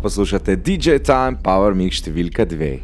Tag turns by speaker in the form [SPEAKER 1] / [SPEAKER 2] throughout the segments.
[SPEAKER 1] Poslušate DJ Time, Power Mix številka 2.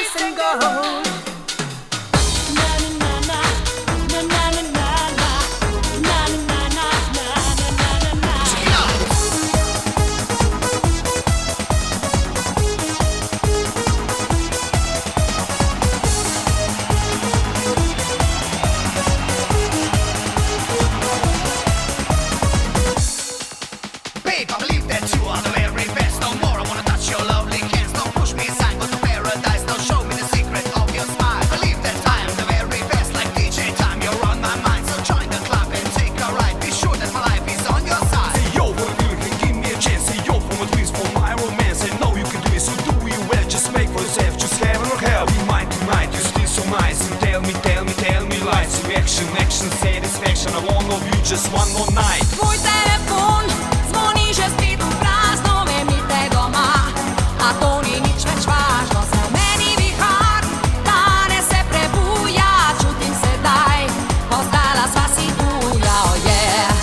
[SPEAKER 2] ice and gold.
[SPEAKER 3] Action, satisfaction, I want of you just one more night.
[SPEAKER 2] Tvoj telefon zvoni že spet v prazno, vemite doma, a to ni nič več važno. Se v meni vihar, danes se prebuja, čutim sedaj, postala sva si tuja, oh yeah.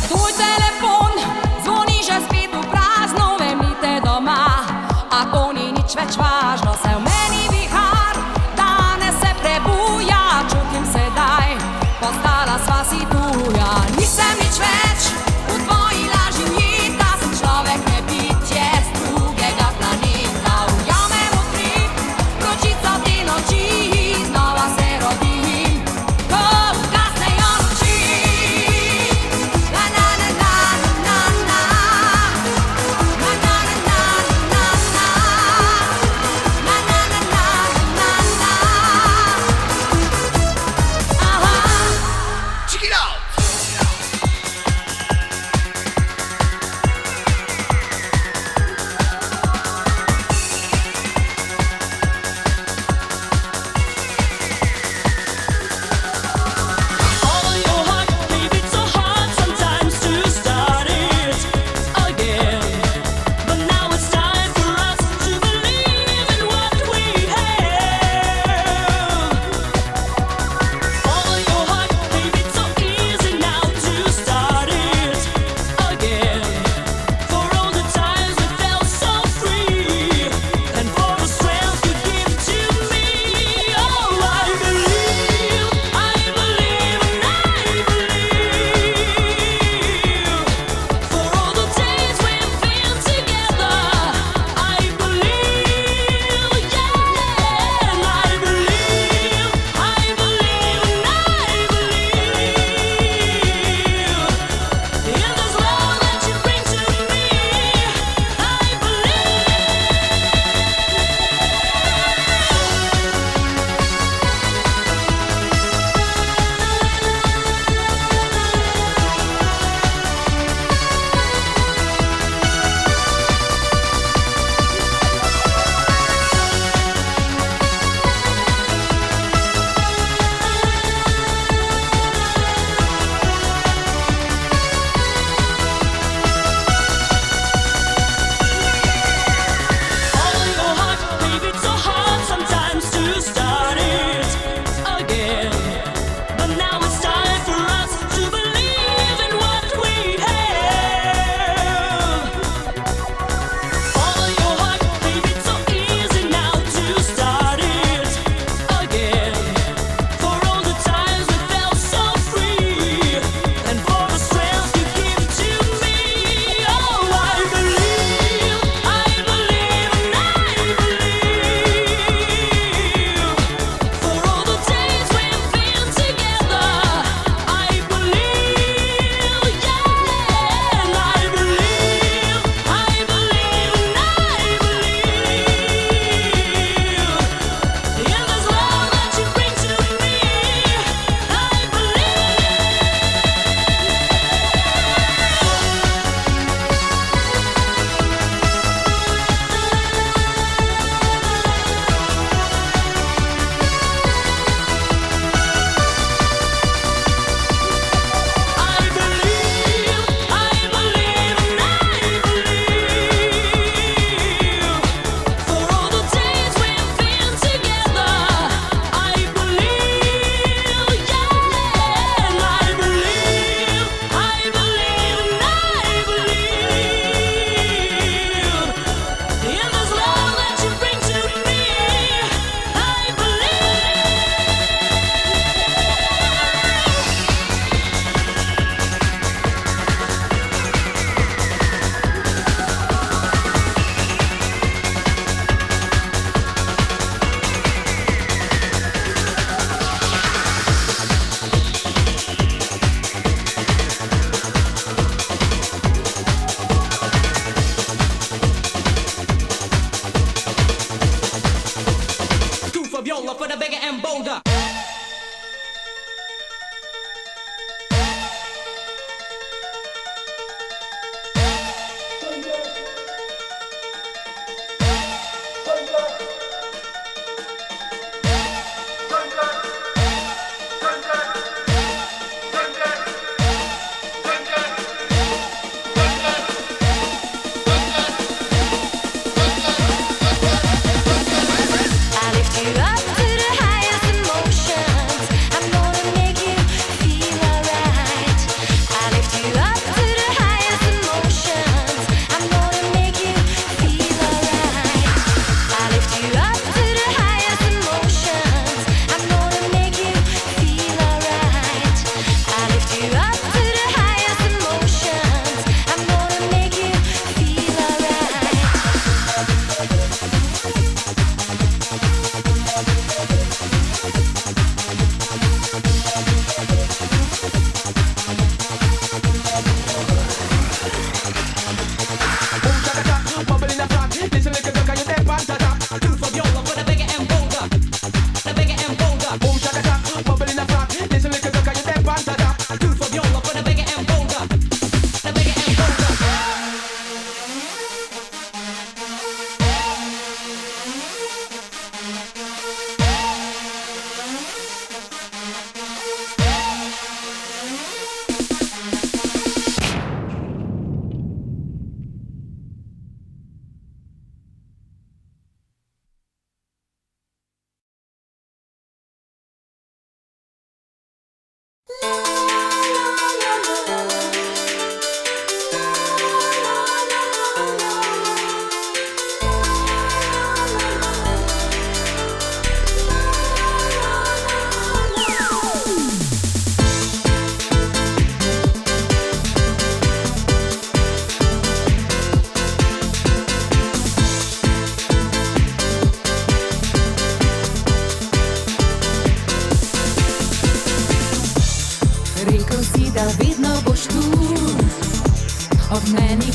[SPEAKER 2] Tvoj telefon zvoni že spet v prazno, vemite doma, a to ni nič več važno. Se v meni vihar, danes se prebuja, čutim sedaj, postala sva si tuja. Nisem nič več v tvoji laži ujeta, sem človek nebitje z drugega planeta. Ujamem utrip, vročico te noči, znova se rodim, ko ugasnejo luči. Na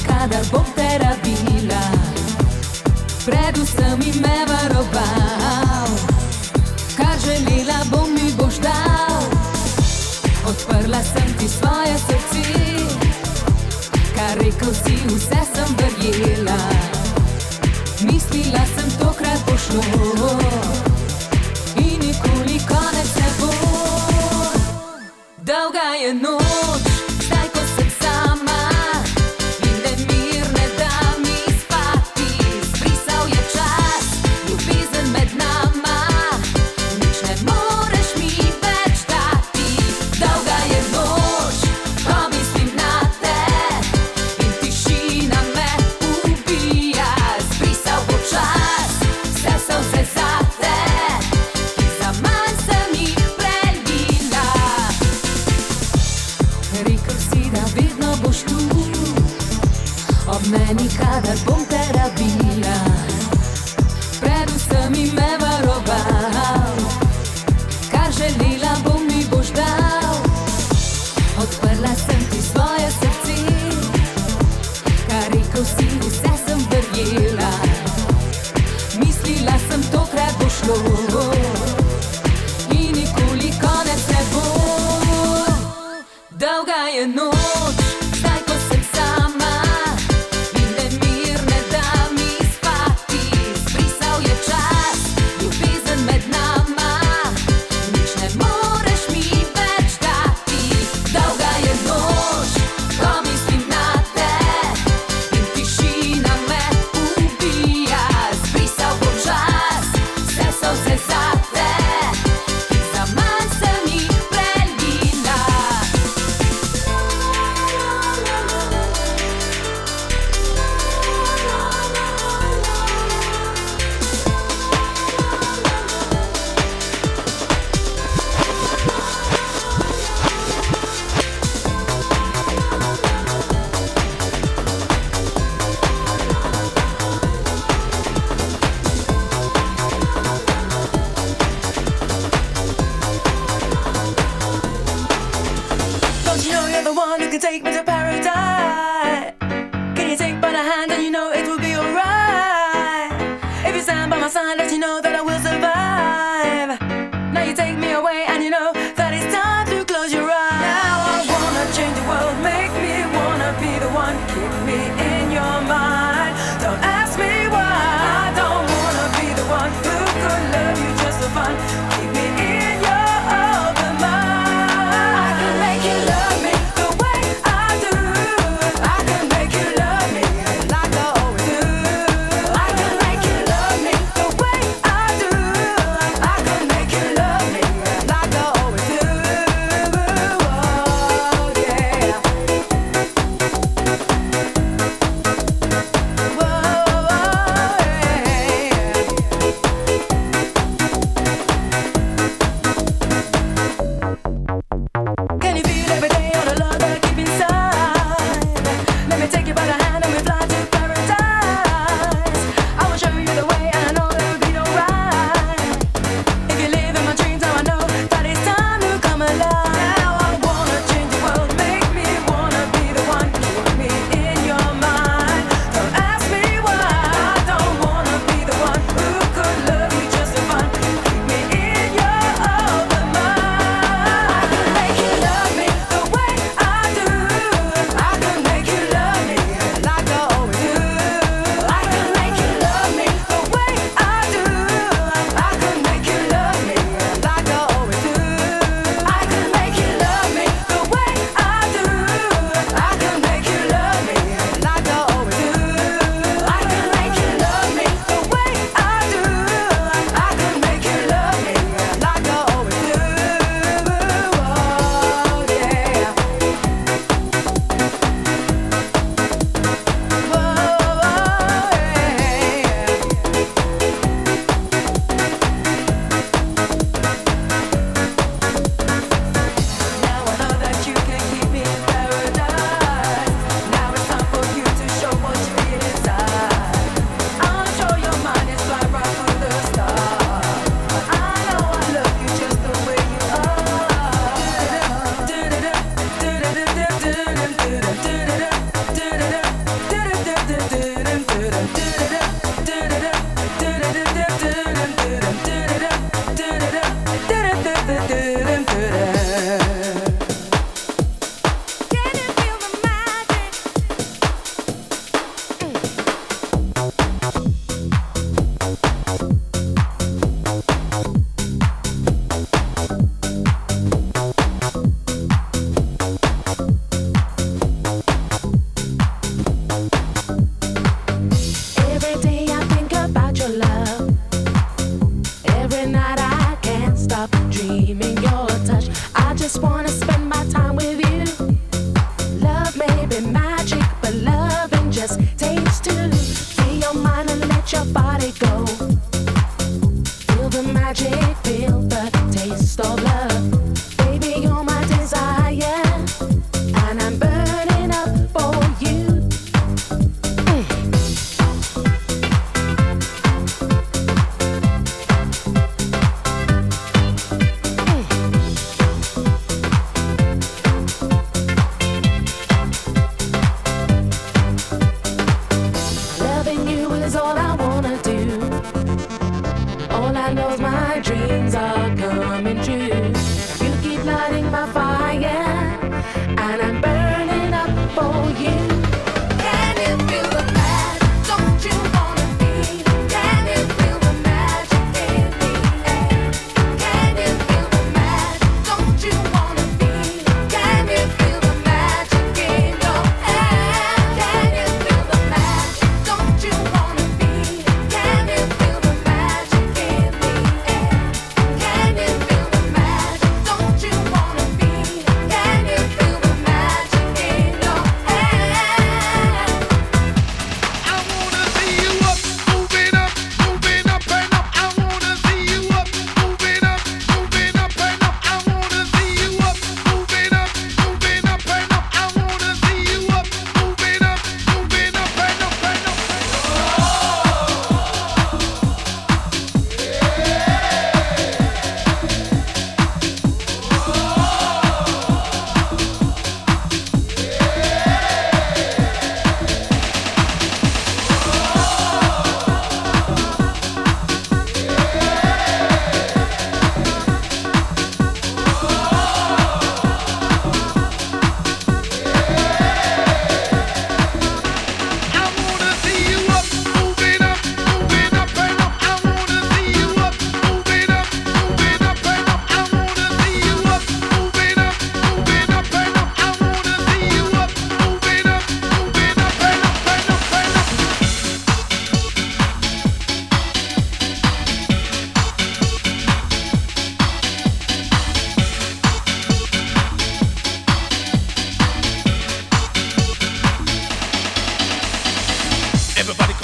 [SPEAKER 2] Kadar bom te rabila, predvsem mi me varoval, kar želela bom mi boš dal. Odprla sem ti svoje srce, kar rekel si, vse sem verjela. Mislila sem, tokrat bo šlo in nikoli konec ne bo. Dolga je noč, zdaj ko sem sama, meni, kadar bom te rabila, predvsem mi me varoval, kar želela bom mi boš dal. Odprla sem ti svoje srce, kar rekel si, vse sem verjela. Mislila sem, tokrat bo šlo in nikoli konec ne bo. Dolga je noč, zdaj ko sem sama,
[SPEAKER 4] take me to paradise. Can you take by the hand and you know it will be alright? If you stand by my side, let you know that I will survive. Now you take me away and you know that it's time to close your eyes. Now I wanna change the world, make me wanna be the one. Keep me in your mind, don't ask me why. I don't wanna be the one who could love you just for fun. Keep me in your open mind. I can make you love me the way I do. I can make you love me like I always do. I can make you love me the way I do. I can make you love me like I always do. Oh yeah.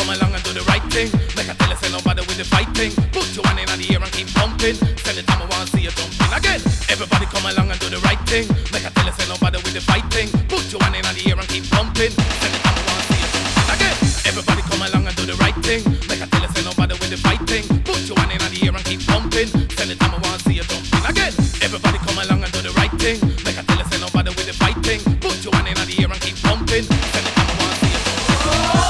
[SPEAKER 5] come along and do the right thing. Make I tell you, say nobody with the fighting. Put your hand in the air and keep pumping. Tell the time I wanna see you jumping again. Everybody come along and do the right thing. Make I tell you, say nobody with the fighting. Put your hand in the air and keep pumping. Tell the time I wanna see you jumping again. Everybody come along and do the right thing. Make I tell you, say nobody with the fighting. Put your hand in the air and keep pumping. Tell the time I wanna see you jumping again. Everybody come along and do the right thing. Make I tell you, say nobody with the fighting. Put your hand in the air and keep pumping. Tell the time I wanna see you jumping.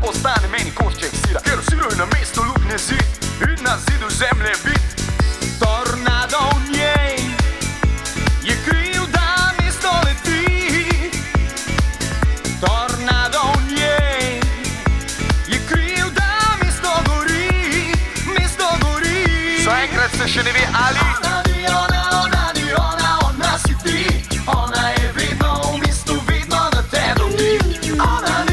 [SPEAKER 6] postane meni košček sira, ker osiluj na mestu luknje zid in na zidu zemlje bit.
[SPEAKER 3] se še ne ve ali ona si ti. Ona je vedno v mestu, vedno da te dobi. Ona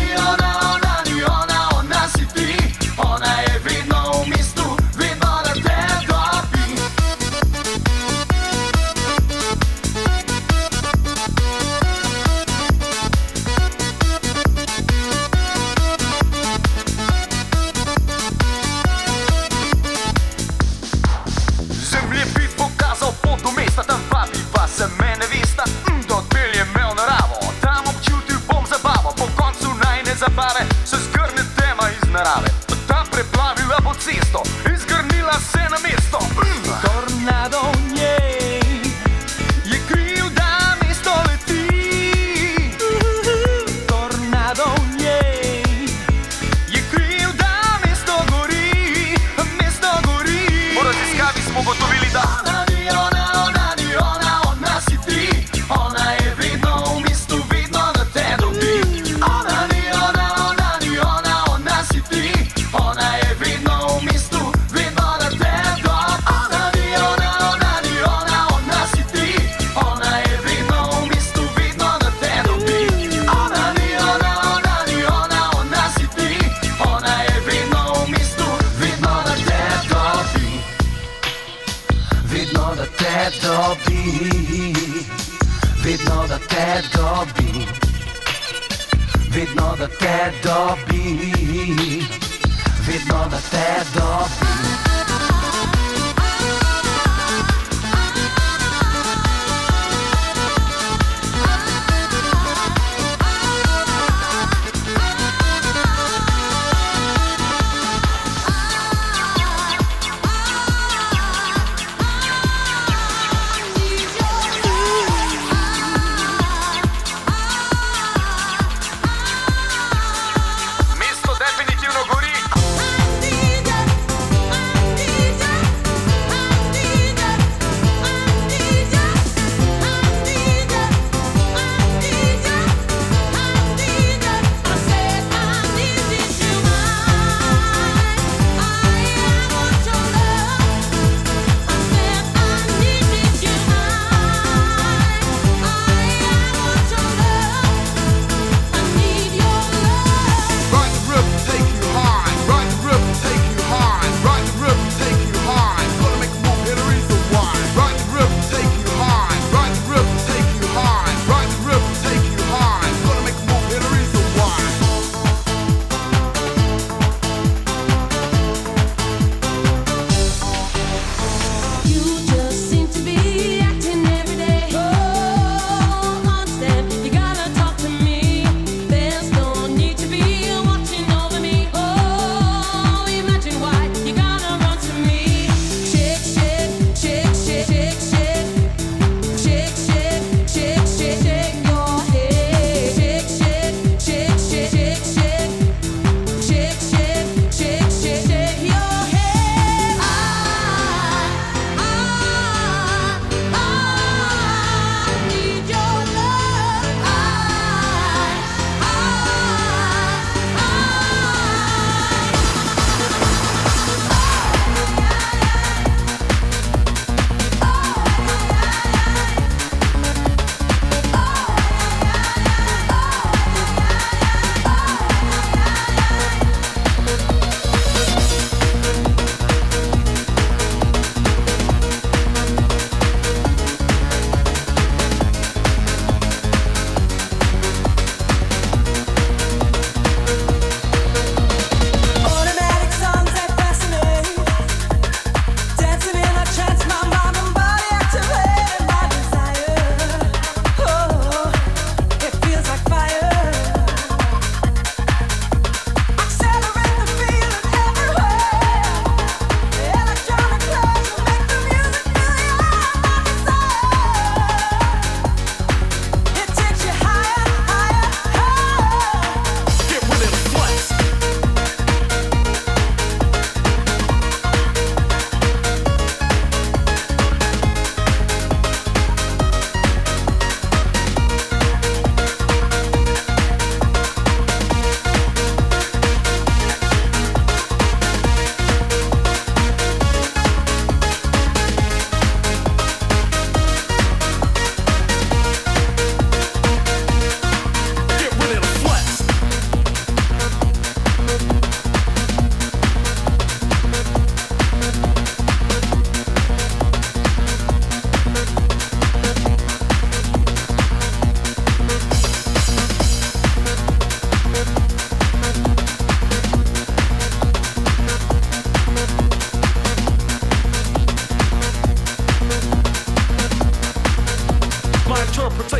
[SPEAKER 3] si ti. Ona je vedno v mestu, vedno da te dobi. Zemljevid pokazal pot do mesta, tam vabi pa se mene vesta. Da odpelje me v naravo, tam občutil bom zabavo. Po koncu najne zabave se zgrne tema iz narave. Tam preplavila bo cesto in zgrnila se na mesto. Tornado v njej je kriv, da mesto leti. Tornado v njej je kriv, da mesto gori. Mesto gori. Po raziskavi smo gotovili, da ona si ti. Ona je vedno v mestu, vedno da te dobi. Ona si ti. Ona je vedno v mestu, vedno da te dobi. Ona si ti. Ona je vedno v mestu, vedno da te dobi. Ona si ti. Ona je vedno v mestu, vedno da te dobi. Vedno da te dobi. Vedno da te dobi. Vedno da te dobi. Vedno da te dobi. Mesto definitivno gori.
[SPEAKER 2] DJ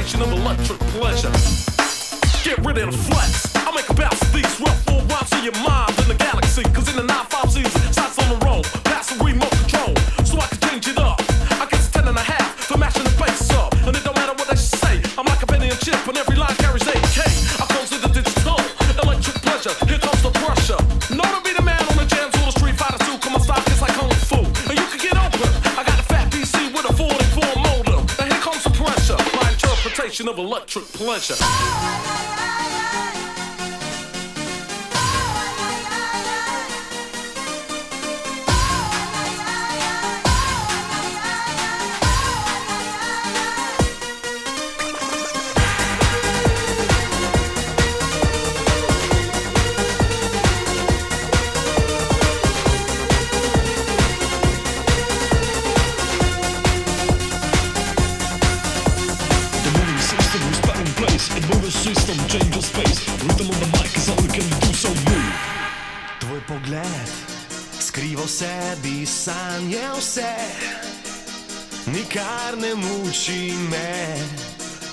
[SPEAKER 6] interpretation of electric pleasure. Get ready to flex. I make a bounce of these rough full rhymes in your mind in the galaxy. Cause in the 9-5 season, sights on the road, pass the remote control. So I can change it up. I guess it's 10 and a half for mashing the bass up. And it don't matter what they say. I'm like a penny and chip and every line carries 8K. I close it the digital, electric pleasure. Here comes the pressure. Know to be the man on the jams on the street fighter suit. Come on, stock is like kung fu. And you can get open. I got a fat PC with a 44 motor. And here comes the pressure. My interpretation of electric pleasure.
[SPEAKER 7] System change your space. Rhythm on the mic is all you can do, so move.
[SPEAKER 8] Tvoj pogled skriva v sebi sanje vse. Nikar ne muči me.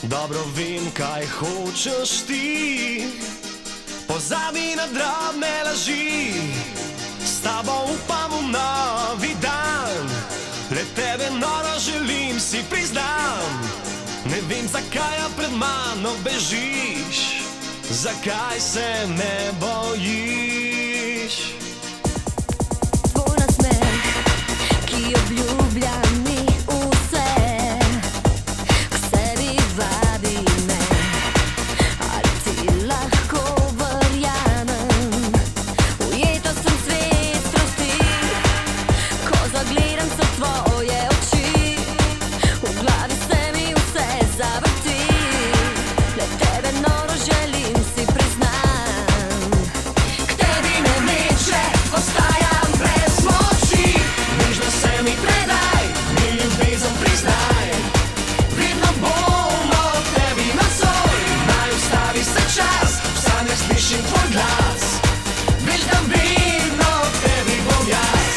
[SPEAKER 8] Dobro vem, kaj hočeš ti. Pozabi na drobne laži. S tabo upam v novi dan. Le tebe noro želim, si priznam. Ne vem, zakaj pred mano bežiš, zakaj se ne bojiš.
[SPEAKER 2] Tvoj nasmeh, ki obljublja mi vse, k sebi vabi me, ali ti lahko verjamem. Ujeta sem svet strasti, ko zagledam se tvoje oči, v glavi se mi vse zavrti, le tebe noro želim, si priznam. K tebi me vleče, ostajam brez moči.
[SPEAKER 8] Nežno se mi predaj, mi ljubezen priznaj. Vedno bom ob tebi nocoj, naj ustavi se čas, v sanjah slišim tvoj glas. Veš, da vedno ob tebi bom jaz.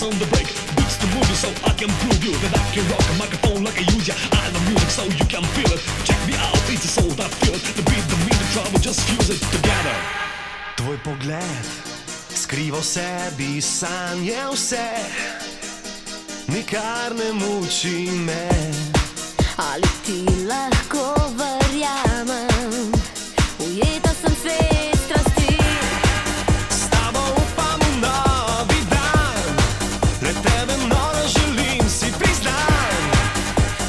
[SPEAKER 7] On the break, beats to move you so I can prove you that I can rock a microphone like I use ya. I love music so you can feel it. Check me out, it's a soul that feel it. The beat, the beat, the trouble, just fuse it together.
[SPEAKER 8] Tvoj pogled skriva v sebi sanje vse. Nikar ne muči me.
[SPEAKER 2] Ali ti lahko verjamem, ujeta sem svet strasti.
[SPEAKER 8] S tabo upam v novi dan, le tebe noro želim, si priznam.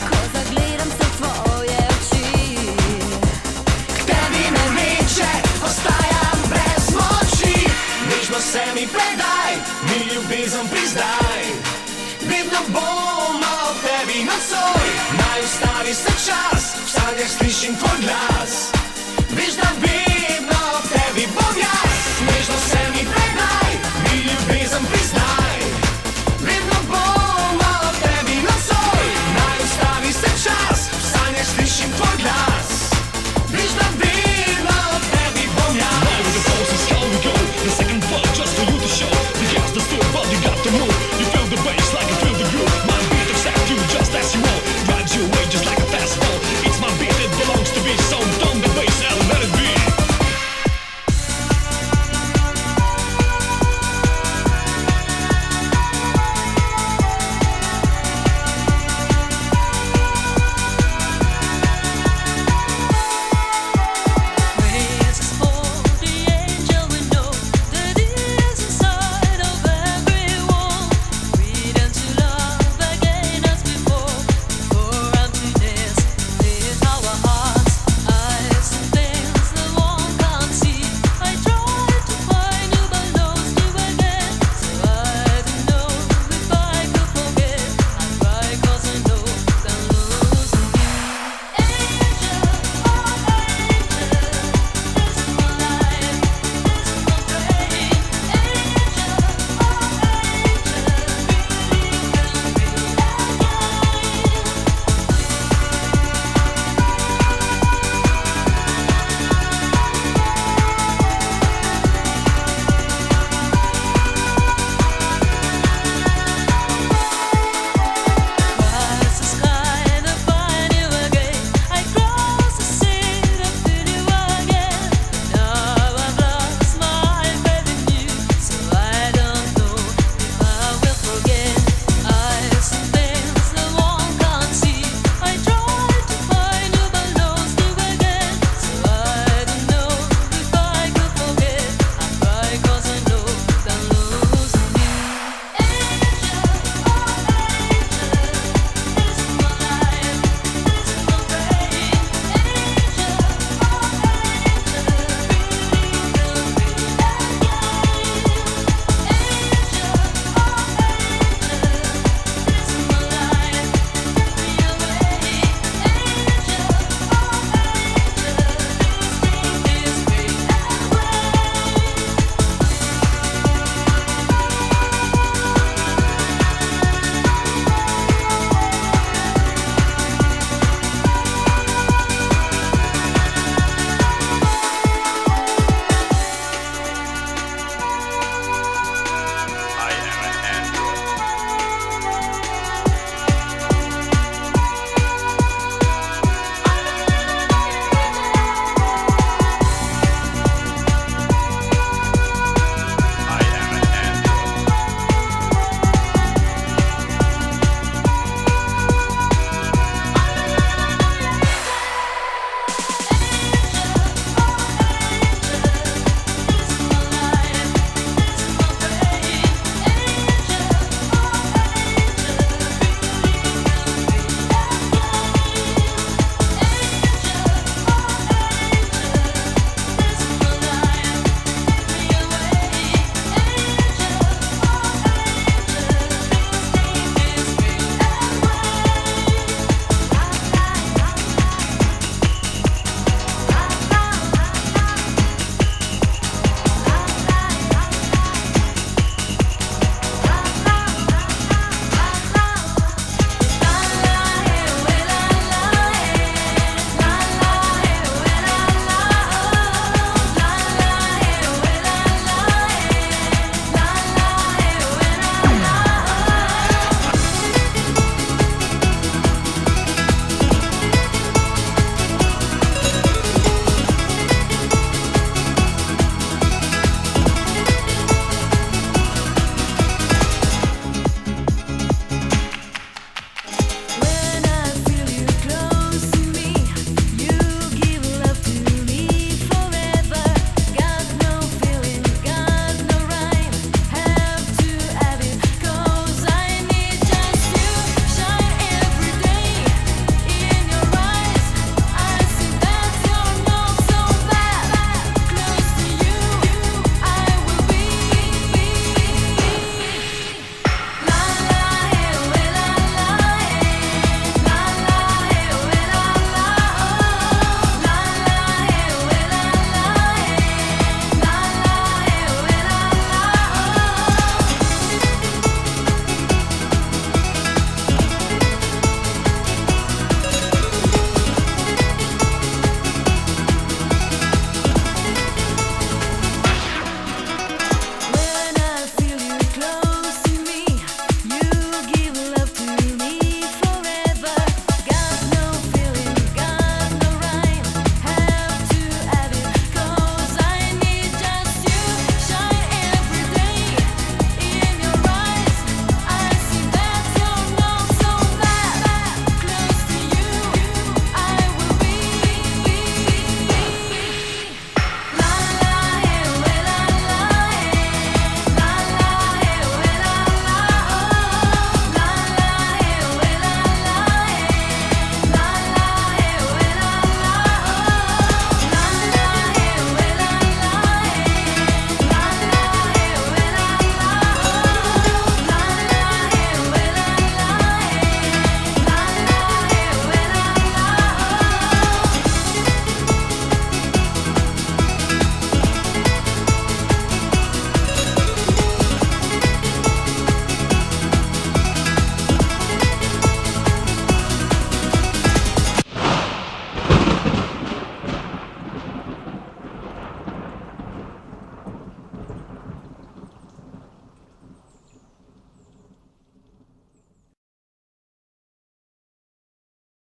[SPEAKER 2] Ko zagledam se tvoje oči,
[SPEAKER 8] K tebi me vleče, ostajam brez moči. Nežno se mi predaj, mi ljubezen priznaj. Vedno bom ob tebi nocoj, naj ustavi se čas, v sanjah slišim tvoj glas.